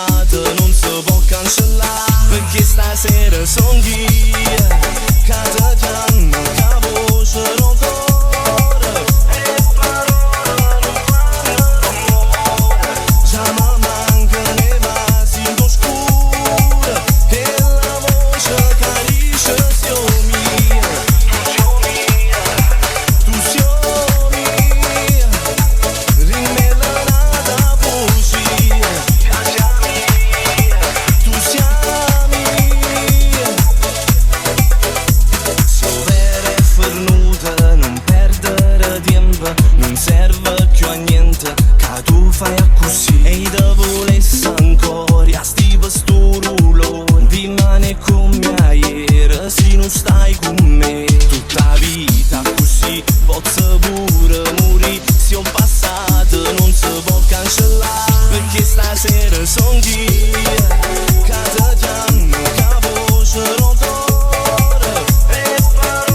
passato non si può cancellare, perché stasera son io che ti chiamo, che voce non corre e parole non fanno amore. Già mi mancano i vasi d'oscuro e la voce carisce sia mia. Tu sei mia, rimmelata poesia. Tu sei mia, so vera e fornuta, non perdere tempo, non serve più a niente, che tu fai a così. E te volessi ancora, a sti pastoruloni, rimane come ieri, se non stai con me. Tutta la vita così, posso pure morire, se un passato non si può cancellare, perché stasera son io che ti chiamo, che voce non corre e parole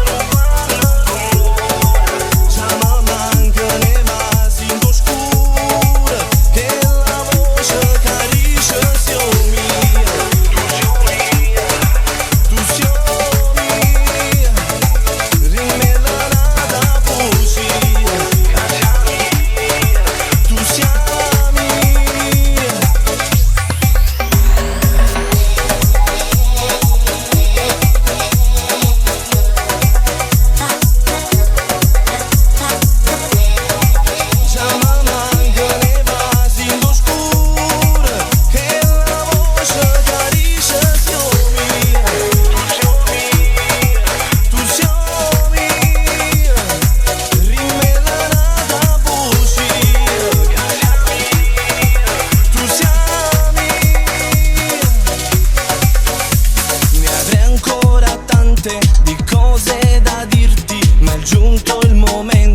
non fanno amore. Già mi mancano i vasi d'oscuro e la voce carisce sia mia. Tu sei mia, rimmelata poesia. Tu sei mia. Già mi mancano i vasi d'oscuro e la voce carisce sia mia. Tu sei mia, rimmelata poesia. Tu sei mia. Ne avrei ancora tante di cose da dirti, ma è giunto il momento